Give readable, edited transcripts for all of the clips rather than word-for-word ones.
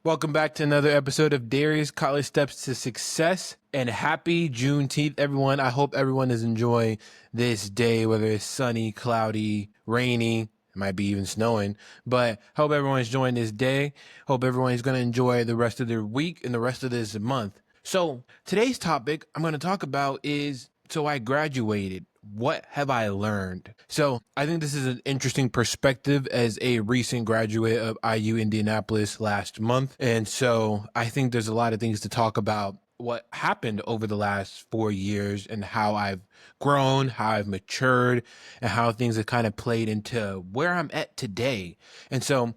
Welcome back to another episode of Darius College Steps to Success, and happy Juneteenth, everyone. I hope everyone is enjoying this day, whether it's sunny, cloudy, rainy, it might be even snowing, but hope everyone's enjoying this day. Hope everyone's going to enjoy the rest of their week and the rest of this month. So today's topic I'm going to talk about is, so I graduated. What have I learned? So I think this is an interesting perspective as a recent graduate of IU Indianapolis last month. And so I think there's a lot of things to talk about what happened over the last 4 years and how I've grown, how I've matured, and how things have kind of played into where I'm at today. And so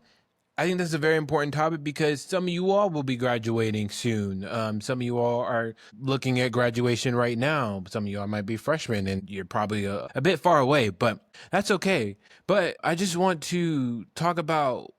I think that's a very important topic because some of you all will be graduating soon. Some of you all are looking at graduation right now. Some of you all might be freshmen and you're probably a bit far away, but that's okay. But I just want to talk about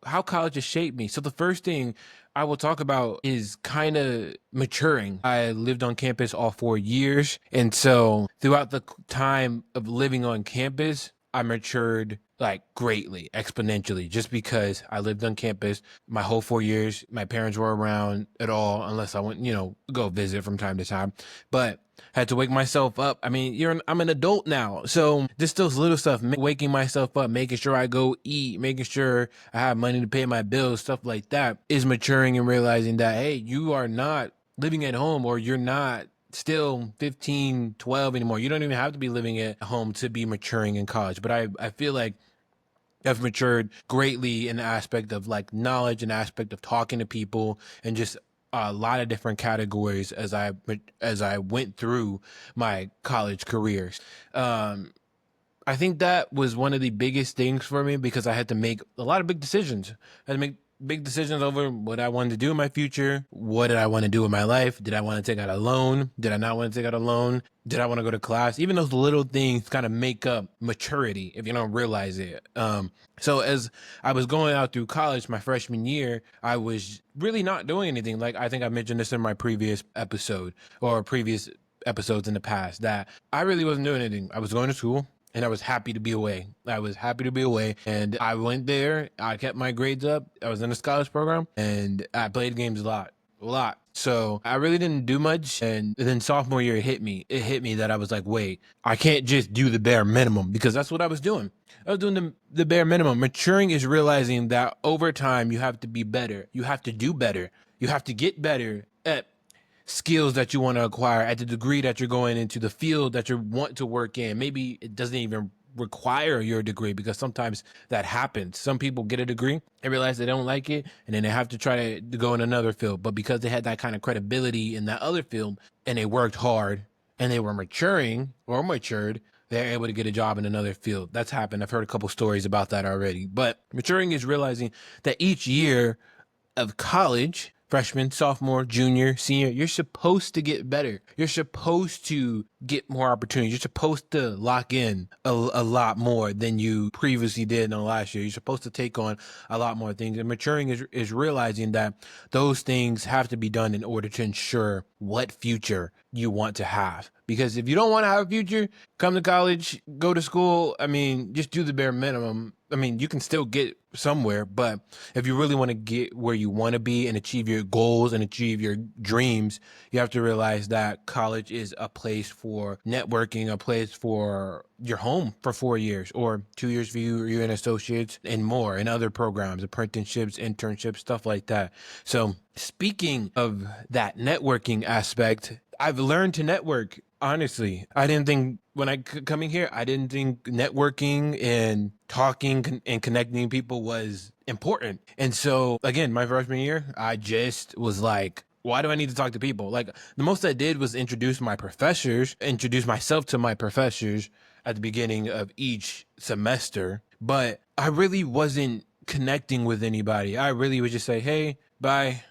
how college has shaped me. So the first thing I will talk about is kind of maturing. I lived on campus all 4 years. And so throughout the time of living on campus, I matured like greatly, exponentially, just because I lived on campus my whole 4 years. My parents were around at all, unless I went, go visit from time to time, but had to wake myself up. I mean, I'm an adult now. So just those little stuff, waking myself up, making sure I go eat, making sure I have money to pay my bills, stuff like that is maturing and realizing that, hey, you are not living at home, or you're not still 15, 12 anymore. You don't even have to be living at home to be maturing in college. But I feel like I've matured greatly in the aspect of like knowledge and aspect of talking to people and just a lot of different categories as I went through my college careers. I think that was one of the biggest things for me because I had to make a lot of big decisions. I had to make big decisions over what I wanted to do in my future. What did I want to do in my life? Did I want to take out a loan? Did I not want to take out a loan? Did I want to go to class? Even those little things kind of make up maturity if you don't realize it. So as I was going out through college, my freshman year, I was really not doing anything. Like I think I mentioned this in my previous episode or previous episodes in the past, that I really wasn't doing anything. I was going to school. And I was happy to be away. And I went there. I kept my grades up. I was in a scholarship program and I played games a lot. So I really didn't do much. And then sophomore year, it hit me that I was like, wait, I can't just do the bare minimum, because that's what I was doing. I was doing the bare minimum. Maturing is realizing that over time you have to be better. You have to do better. You have to get better at skills that you want to acquire, at the degree that you're going into, the field that you want to work in. Maybe it doesn't even require your degree, because sometimes that happens. Some people get a degree and realize they don't like it, and then they have to try to go in another field. But because they had that kind of credibility in that other field and they worked hard and they were maturing or matured, they're able to get a job in another field. That's happened. I've heard a couple stories about that already. But maturing is realizing that each year of college, freshman, sophomore, junior, senior, you're supposed to get better. You're supposed to get more opportunities. You're supposed to lock in a lot more than you previously did in the last year. You're supposed to take on a lot more things. And maturing is realizing that those things have to be done in order to ensure what future you want to have. Because if you don't want to have a future, come to college, go to school. I mean, just do the bare minimum. I mean, you can still get somewhere, but if you really want to get where you want to be and achieve your goals and achieve your dreams, you have to realize that college is a place for networking, a place for your home for 4 years or 2 years for you and associates, and more, and other programs, apprenticeships, internships, stuff like that. So speaking of that networking aspect, I've learned to network. Honestly, I didn't think when coming here, I didn't think networking and talking and connecting people was important. And so again, my freshman year, I just was like, why do I need to talk to people? Like, the most I did was introduce myself to my professors at the beginning of each semester, but I really wasn't connecting with anybody. I really would just say, hey, bye,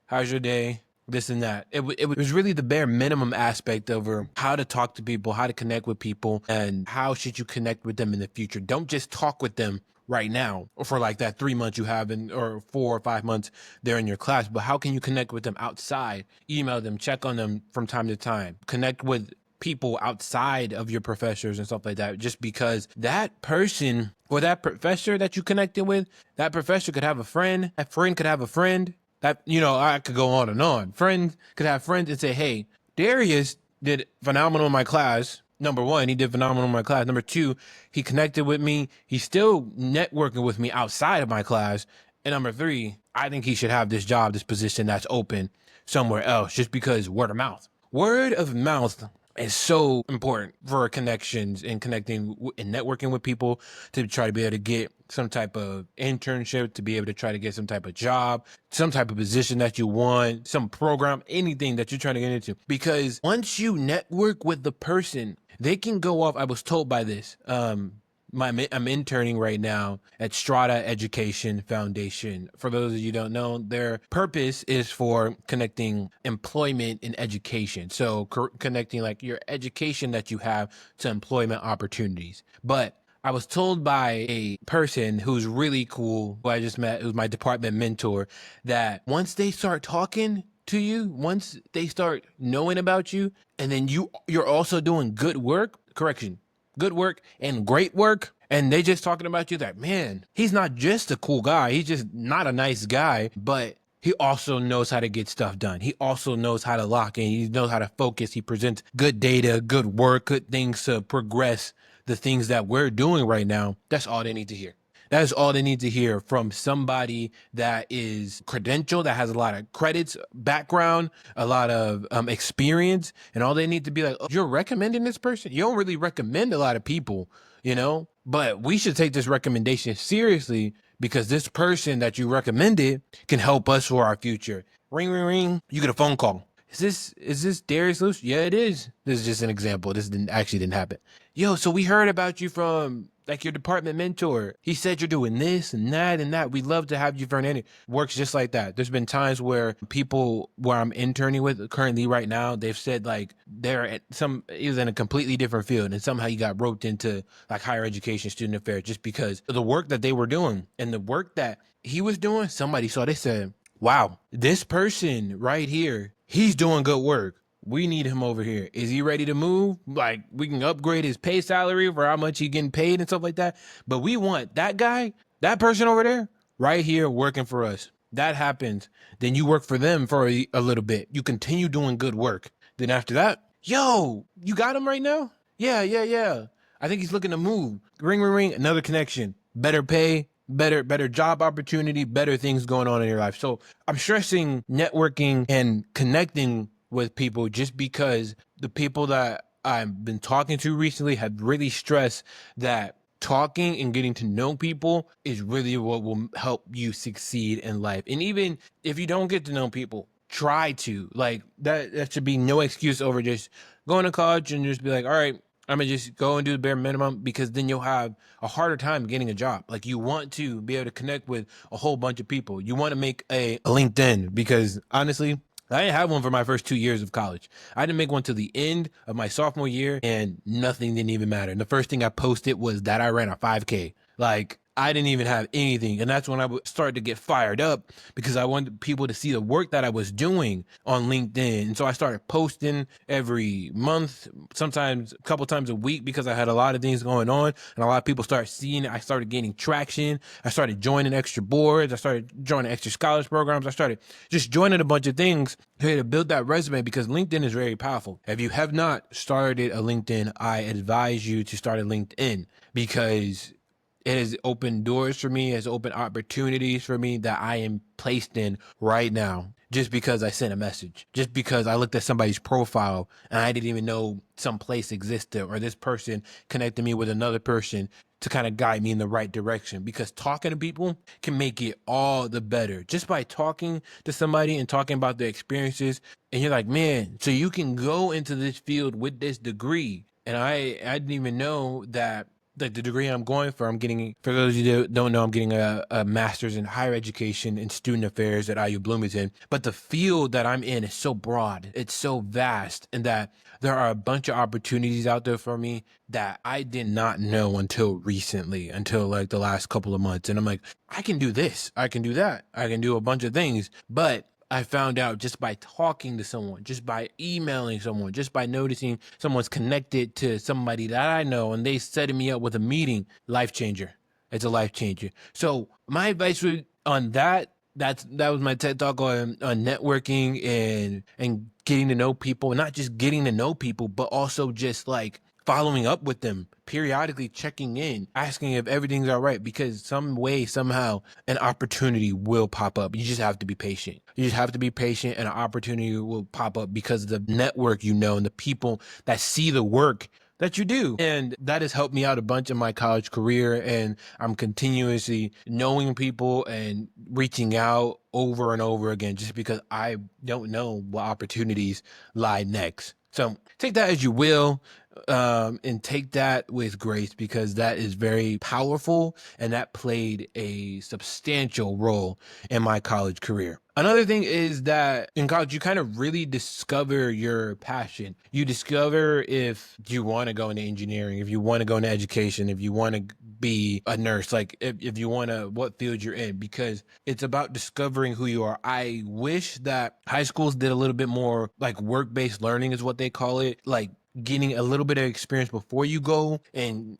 how's your day? This and that. It was really the bare minimum aspect over how to talk to people, how to connect with people, and how should you connect with them in the future. Don't just talk with them right now, or for like that 3 months you have in, or 4 or 5 months they're in your class. But how can you connect with them outside? Email them, check on them from time to time, connect with people outside of your professors and stuff like that, just because that person or that professor that you connected with, that professor could have a friend, that friend could have a friend, that, you know, I could go on and on. Friends could have friends and say, hey, Darius did phenomenal in my class. Number one, he did phenomenal in my class. Number two, he connected with me. He's still networking with me outside of my class. And number three, I think he should have this job, this position that's open somewhere else, just because word of mouth. Word of mouth is so important for connections and connecting and networking with people, to try to be able to get some type of internship, to be able to try to get some type of job, some type of position that you want, some program, anything that you're trying to get into. Because once you network with the person, they can go off. I was told by this. I'm interning right now at Strata Education Foundation. For those of you who don't know, their purpose is for connecting employment and education. So connecting like your education that you have to employment opportunities. But I was told by a person who's really cool, who I just met, who's my department mentor, that once they start talking to you, once they start knowing about you, and then you're also doing good work, good work and great work, and they just talking about you, that, man, he's not just a cool guy, he's just not a nice guy, but he also knows how to get stuff done. He also knows how to lock in. He knows how to focus. He presents good data, good work, good things to progress the things that we're doing right now. That's all they need to hear. That is all they need to hear from somebody that is credentialed, that has a lot of credits, background, a lot of experience, and all they need to be like, oh, you're recommending this person? You don't really recommend a lot of people, you know, but we should take this recommendation seriously, because this person that you recommended can help us for our future. Ring, ring, ring. You get a phone call. Is this Darius Luce? Yeah, it is. This is just an example. This didn't happen. Yo, so we heard about you from like your department mentor. He said you're doing this and that and that. We'd love to have you for an interview. Works just like that. There's been times where people where I'm interning with currently right now, they've said like he was in a completely different field, and somehow he got roped into like higher education, student affairs, just because of the work that they were doing and the work that he was doing. Somebody saw, they said, wow, this person right here, he's doing good work. We need him over here. Is he ready to move? Like, we can upgrade his pay salary for how much he's getting paid and stuff like that. But we want that guy, that person over there, right here working for us. That happens. Then you work for them for a little bit. You continue doing good work. Then after that, yo, you got him right now? Yeah. I think he's looking to move. Ring, ring, ring. Another connection. Better pay, better job opportunity, better things going on in your life. So I'm stressing networking and connecting with people, just because the people that I've been talking to recently have really stressed that talking and getting to know people is really what will help you succeed in life. And even if you don't get to know people, try to. Like, that should be no excuse over just going to college and just be like, all right, I'm gonna just go and do the bare minimum, because then you'll have a harder time getting a job. Like, you want to be able to connect with a whole bunch of people. You want to make a LinkedIn, because honestly, I didn't have one for my first 2 years of college. I didn't make one till the end of my sophomore year, and nothing didn't even matter. And the first thing I posted was that I ran a 5K. Like, I didn't even have anything. And that's when I started to get fired up, because I wanted people to see the work that I was doing on LinkedIn. And so I started posting every month, sometimes a couple times a week, because I had a lot of things going on and a lot of people started seeing it. I started gaining traction. I started joining extra boards. I started joining extra scholars programs. I started just joining a bunch of things to build that resume, because LinkedIn is very powerful. If you have not started a LinkedIn, I advise you to start a LinkedIn, because it has opened doors for me, has opened opportunities for me that I am placed in right now, just because I sent a message, just because I looked at somebody's profile and I didn't even know some place existed, or this person connected me with another person to kind of guide me in the right direction. Because talking to people can make it all the better. Just by talking to somebody and talking about their experiences, and you're like, man, so you can go into this field with this degree. And I didn't even know that the degree I'm going for, I'm getting, for those of you that don't know, I'm getting a master's in higher education and student affairs at IU Bloomington. But the field that I'm in is so broad, it's so vast, and that there are a bunch of opportunities out there for me that I did not know until recently, until like the last couple of months. And I'm like, I can do this, I can do that, I can do a bunch of things. But I found out just by talking to someone, just by emailing someone, just by noticing someone's connected to somebody that I know and they setting me up with a meeting, life changer. It's a life changer. So my advice on that was my TED talk on networking and getting to know people, not just getting to know people, but also just like following up with them, periodically checking in, asking if everything's all right, because some way, somehow, an opportunity will pop up. You just have to be patient. You just have to be patient, and an opportunity will pop up because of the network and the people that see the work that you do. And that has helped me out a bunch in my college career. And I'm continuously knowing people and reaching out over and over again just because I don't know what opportunities lie next. So take that as you will, and take that with grace, because that is very powerful and that played a substantial role in my college career. Another thing is that in college, you kind of really discover your passion. You discover if you want to go into engineering, if you want to go into education, if you want to be a nurse, like if you want to, what field you're in, because it's about discovering who you are. I wish that high schools did a little bit more like work-based learning is what they call it, like getting a little bit of experience before you go and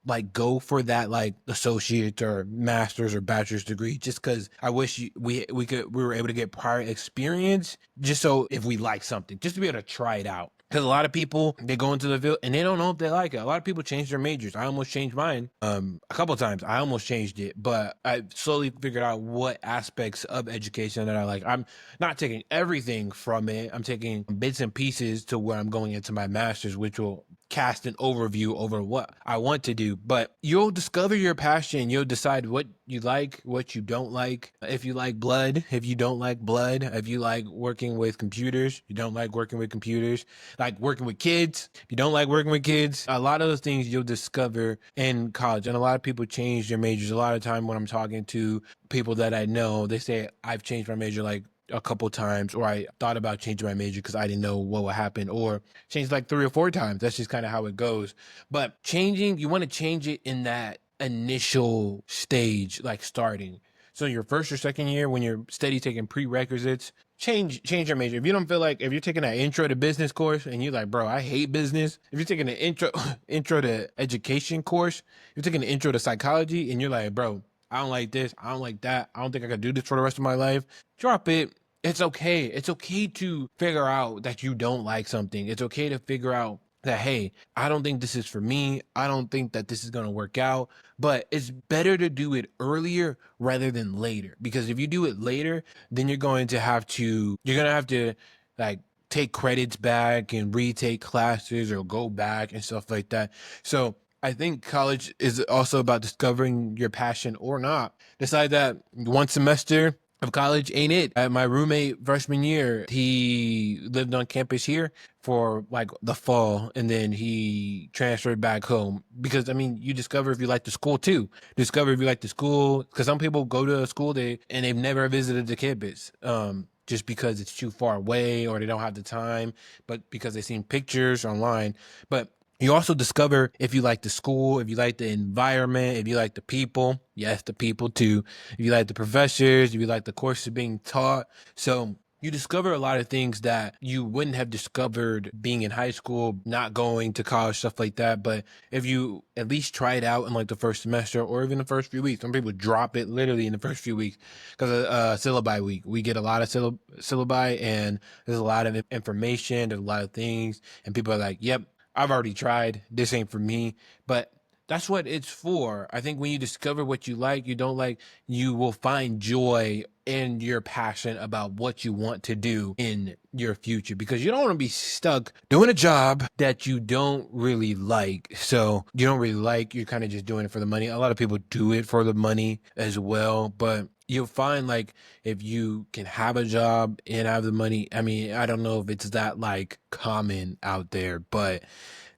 like go for that like associate or master's or bachelor's degree, just because I wish we were able to get prior experience, just so if we like something, just to be able to try it out. Because a lot of people, they go into the field and they don't know if they like it. A lot of people change their majors. I almost changed mine a couple of times. I almost changed it, but I slowly figured out what aspects of education that I like. I'm not taking everything from it. I'm taking bits and pieces to where I'm going into my master's, which will cast an overview over what I want to do. But you'll discover your passion. You'll decide what you like, what you don't like. If you like blood, if you don't like blood, if you like working with computers, you don't like working with computers, like working with kids, if you don't like working with kids, a lot of those things you'll discover in college. And a lot of people change their majors. A lot of time when I'm talking to people that I know, they say, I've changed my major like a couple times, or I thought about changing my major because I didn't know what would happen, or changed like 3 or 4 times. That's just kind of how it goes. But changing, you want to change it in that initial stage, like starting. So your first or second year, when you're steady taking prerequisites, change your major. If you don't feel like, if you're taking that intro to business course and you're like, bro, I hate business. If you're taking an intro to education course, you're taking an intro to psychology and you're like, bro, I don't like this, I don't like that, I don't think I could do this for the rest of my life, drop it. It's okay. It's okay to figure out that you don't like something. It's okay to figure out that, hey, I don't think this is for me. I don't think that this is going to work out. But it's better to do it earlier rather than later. Because if you do it later, then you're going to have to like take credits back and retake classes or go back and stuff like that. So I think college is also about discovering your passion or not. Decide that one semester of college ain't it. My roommate freshman year, he lived on campus here for like the fall, and then he transferred back home because I mean, you discover if you like the school too. Discover if you like the school, because some people go to a school they've never visited the campus. Just because it's too far away or they don't have the time, but because they've seen pictures online. But you also discover if you like the school, if you like the environment, if you like the people. Yes, the people too. If you like the professors, if you like the courses being taught. So you discover a lot of things that you wouldn't have discovered being in high school, not going to college, stuff like that. But if you at least try it out in like the first semester or even the first few weeks, some people drop it literally in the first few weeks because of syllabi week. We get a lot of syllabi and there's a lot of information, there's a lot of things, and people are like, yep, I've already tried. This ain't for me. But that's what it's for. I think when you discover what you like, you don't like, you will find joy in your passion about what you want to do in your future, because you don't want to be stuck doing a job that you don't really like. So you don't really like, you're kind of just doing it for the money. A lot of people do it for the money as well, but you'll find like if you can have a job and have the money, I mean, I don't know if it's that like common out there, but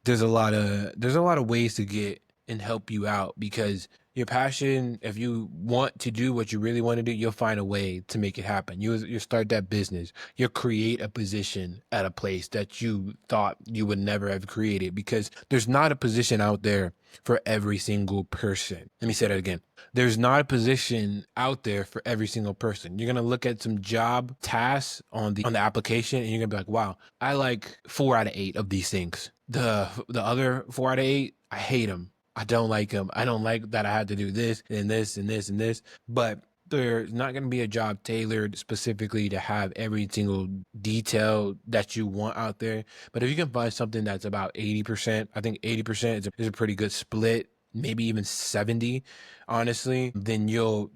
there's a lot of ways to get and help you out, because your passion, if you want to do what you really want to do, you'll find a way to make it happen. You start that business. You'll create a position at a place that you thought you would never have created, because there's not a position out there for every single person. Let me say that again. There's not a position out there for every single person. You're gonna look at some job tasks on the application, and you're gonna be like, wow, I like 4 out of 8 of these things. The other 4 out of 8, I hate them. I don't like them. I don't like that I had to do this and this and this and this. But there's not going to be a job tailored specifically to have every single detail that you want out there. But if you can find something that's about 80%, I think 80% is a pretty good split, maybe even 70, honestly, then you'll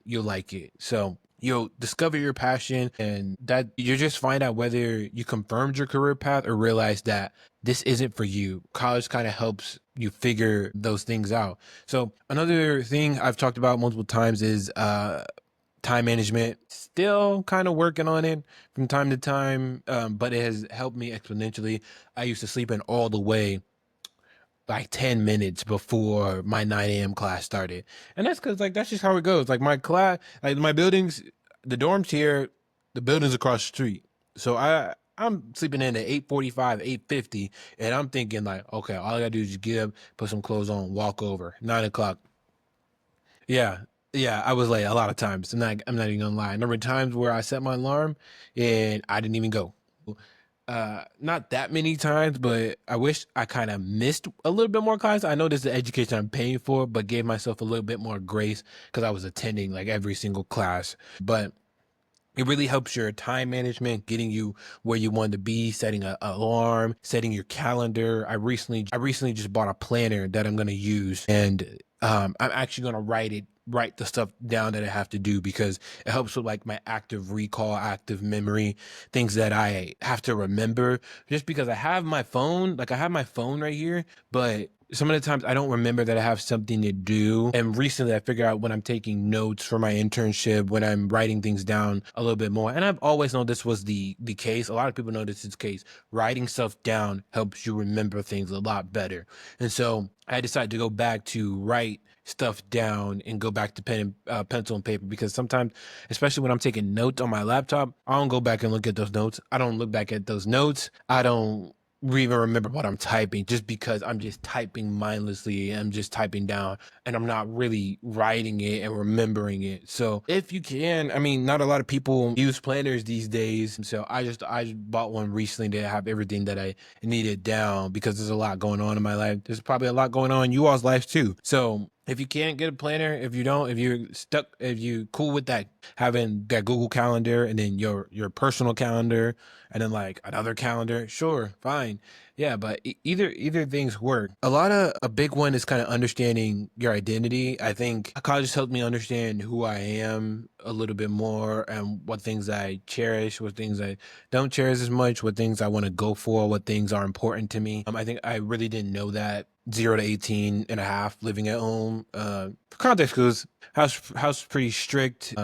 like it. So you'll discover your passion, and that you just find out whether you confirmed your career path or realize that this isn't for you. College kind of helps you figure those things out. So another thing I've talked about multiple times is time management. Still kind of working on it from time to time, but it has helped me exponentially. I used to sleep in all the way like 10 minutes before my 9 a.m. class started. And that's because, like, that's just how it goes. Like, my class, like, my buildings, the dorms here, the building's across the street. So I'm sleeping in at 8:45, 8:50, and I'm thinking, like, okay, all I gotta do is just get up, put some clothes on, walk over. 9 o'clock. Yeah. Yeah, I was late a lot of times. I'm not even gonna lie. There were times where I set my alarm and I didn't even go. Not that many times, but I wish I kind of missed a little bit more class. I know this is the education I'm paying for, but gave myself a little bit more grace because I was attending like every single class. But it really helps your time management, getting you where you want to be, setting an alarm, setting your calendar. I recently just bought a planner that I'm gonna use, and I'm actually gonna write the stuff down that I have to do, because it helps with like my active recall, active memory, things that I have to remember. Just because I have my phone right here, but some of the times I don't remember that I have something to do. And recently I figured out when I'm taking notes for my internship, when I'm writing things down a little bit more. And I've always known this was the case. A lot of people know this is the case. Writing stuff down helps you remember things a lot better. And so I decided to go back to write stuff down and go back to pencil and paper, because sometimes, especially when I'm taking notes on my laptop, I don't go back and look at those notes. I don't look back at those notes. I don't even remember what I'm typing, just because I'm just typing mindlessly. I'm just typing down and I'm not really writing it and remembering it. So if you can, I mean, not a lot of people use planners these days. So I bought one recently to have everything that I needed down, because there's a lot going on in my life. There's probably a lot going on in you all's life too. So if you can't get a planner, if you're stuck, if you cool with that, having that Google Calendar and then your personal calendar and then like another calendar, sure, fine. Yeah, but either things work. A big one is kind of understanding your identity. I think college has helped me understand who I am a little bit more, and what things I cherish, what things I don't cherish as much, what things I want to go for, what things are important to me. I think I really didn't know that 0 to 18 and a half living at home. For context clues, house pretty strict.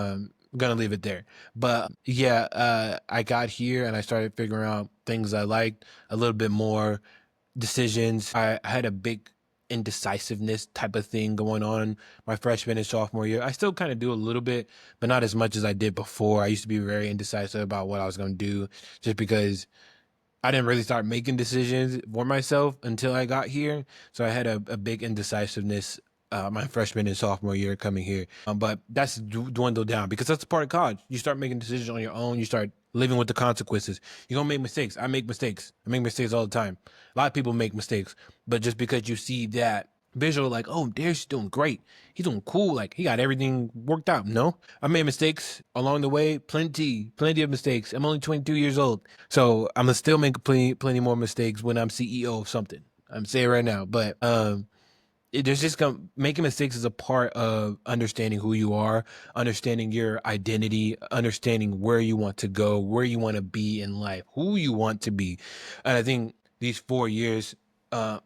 Gonna leave it there. But yeah, I got here and I started figuring out things I liked a little bit more, decisions. I had a big indecisiveness type of thing going on my freshman and sophomore year. I still kind of do a little bit, but not as much as I did before. I used to be very indecisive about what I was going to do, just because I didn't really start making decisions for myself until I got here. So I had a big indecisiveness my freshman and sophomore year coming here. But that's dwindled down, because that's a part of college. You start making decisions on your own. You start living with the consequences. You're going to make mistakes. I make mistakes. I make mistakes all the time. A lot of people make mistakes. But just because you see that visual, like, oh, Darius doing great. He's doing cool. Like, he got everything worked out. No, I made mistakes along the way. Plenty of mistakes. I'm only 22 years old. So I'm gonna still make plenty more mistakes when I'm CEO of something. I'm saying right now. But there's just making mistakes is a part of understanding who you are, understanding your identity, understanding where you want to go, where you want to be in life, who you want to be. And I think these 4 years, uh,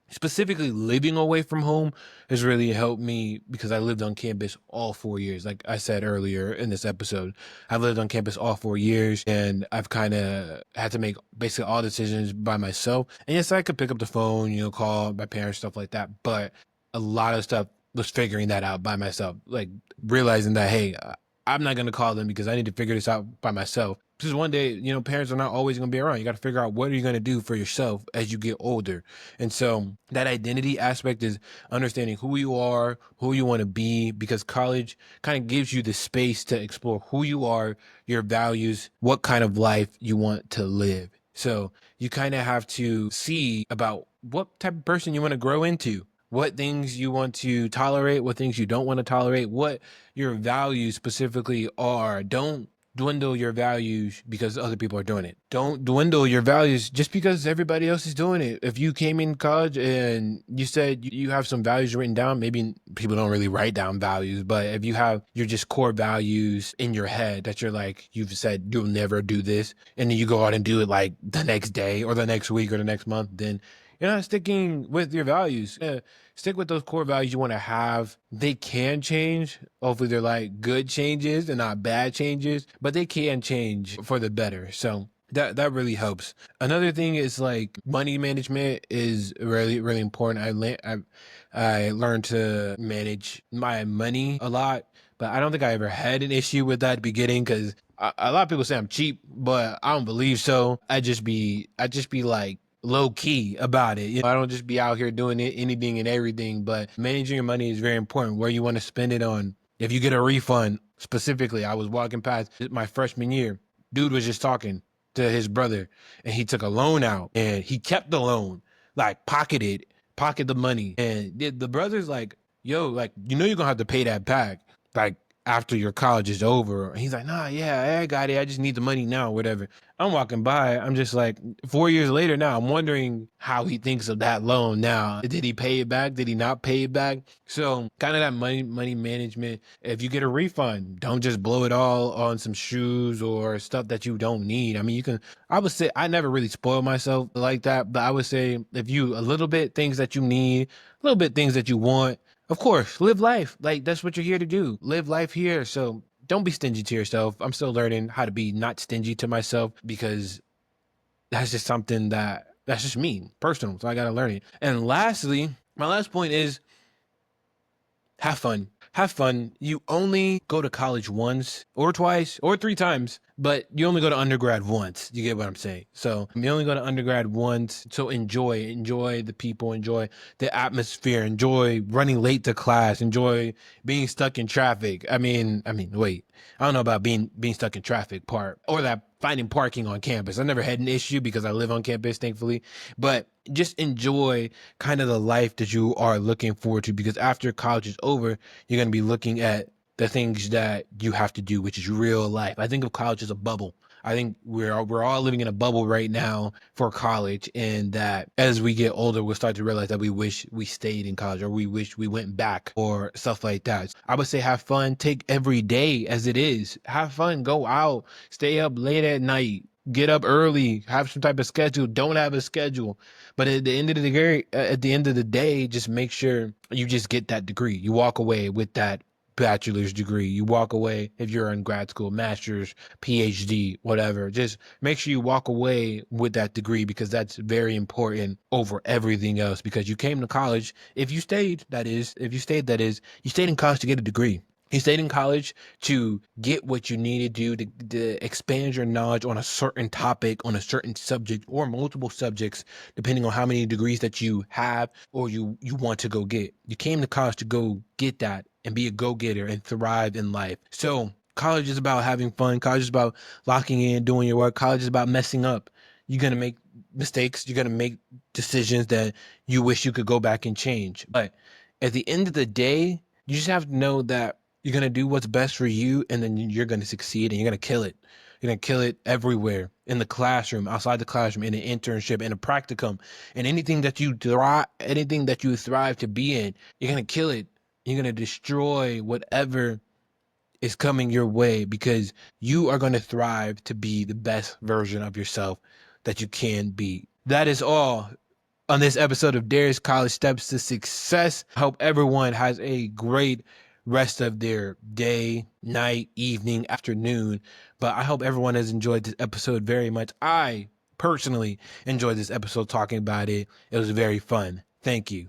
specifically living away from home has really helped me because I lived on campus all 4 years. Like I said earlier in this episode, I've lived on campus all 4 years, and I've kind of had to make basically all decisions by myself. And yes, I could pick up the phone, call my parents, stuff like that. But a lot of stuff was figuring that out by myself, like realizing that, hey, I'm not going to call them because I need to figure this out by myself. Because one day, parents are not always going to be around. You got to figure out what are you going to do for yourself as you get older. And so that identity aspect is understanding who you are, who you want to be, because college kind of gives you the space to explore who you are, your values, what kind of life you want to live. So you kind of have to see about what type of person you want to grow into, what things you want to tolerate, what things you don't want to tolerate, what your values specifically are. Don't dwindle your values because other people are doing it. Don't dwindle your values just because everybody else is doing it. If you came in college and you said you have some values written down, maybe people don't really write down values, but if you have your just core values in your head that you're like, you've said you'll never do this, and then you go out and do it like the next day or the next week or the next month, then you're not sticking with your values. Stick with those core values you want to have. They can change. Hopefully they're like good changes and not bad changes, but they can change for the better. So that really helps. Another thing is like money management is really, really important. I learned to manage my money a lot, but I don't think I ever had an issue with that at the beginning because a lot of people say I'm cheap, but I don't believe so. I just be like low key about it. I don't just be out here doing anything and everything, but managing your money is very important. Where you want to spend it on. If you get a refund, specifically, I was walking past my freshman year. Dude was just talking to his brother, and he took a loan out, and he kept the loan, like pocket the money, and the brother's like, "Yo, like you're gonna have to pay that back, like." After your college is over. And he's like, nah, yeah, I got it. I just need the money now, whatever. I'm walking by. I'm just like, 4 years later now, I'm wondering how he thinks of that loan now. Did he pay it back? Did he not pay it back? So kind of that money management. If you get a refund, don't just blow it all on some shoes or stuff that you don't need. I mean, I would say I never really spoil myself like that, but I would say if you a little bit things that you need, a little bit things that you want, of course, live life. Like that's what you're here to do. Live life here. So don't be stingy to yourself. I'm still learning how to be not stingy to myself because that's just something that's just me, personal. So I gotta learn it. And lastly, my last point is have fun. Have fun. You only go to college once or twice or three times, but you only go to undergrad once. You get what I'm saying? So you only go to undergrad once. So enjoy the people, enjoy the atmosphere, enjoy running late to class, enjoy being stuck in traffic. Wait, I don't know about being stuck in traffic part or that finding parking on campus. I never had an issue because I live on campus, thankfully, but just enjoy kind of the life that you are looking forward to because after college is over, you're going to be looking at the things that you have to do, which is real life. I think of college as a bubble. I think we're all living in a bubble right now for college, and that as we get older, we'll start to realize that we wish we stayed in college or we wish we went back or stuff like that. I would say have fun, take every day as it is. Have fun, go out, stay up late at night, get up early, have some type of schedule, don't have a schedule. But at the end of the day, just make sure you just get that degree. You walk away with that bachelor's degree. You walk away if you're in grad school, master's, PhD, whatever. Just make sure you walk away with that degree because that's very important over everything else because you came to college. If you stayed, you stayed in college to get a degree. You stayed in college to get what you needed to expand your knowledge on a certain topic, on a certain subject, or multiple subjects, depending on how many degrees that you have or you want to go get. You came to college to go get that and be a go-getter and thrive in life. So college is about having fun. College is about locking in, doing your work. College is about messing up. You're going to make mistakes. You're going to make decisions that you wish you could go back and change. But at the end of the day, you just have to know that you're going to do what's best for you, and then you're going to succeed and you're going to kill it. You're going to kill it everywhere in the classroom, outside the classroom, in an internship, in a practicum, and anything that you thrive to be in, you're going to kill it. You're going to destroy whatever is coming your way because you are going to thrive to be the best version of yourself that you can be. That is all on this episode of Darius College Steps to Success. I hope everyone has a great rest of their day, night, evening, afternoon. But I hope everyone has enjoyed this episode very much. I personally enjoyed this episode talking about it. It was very fun. Thank you.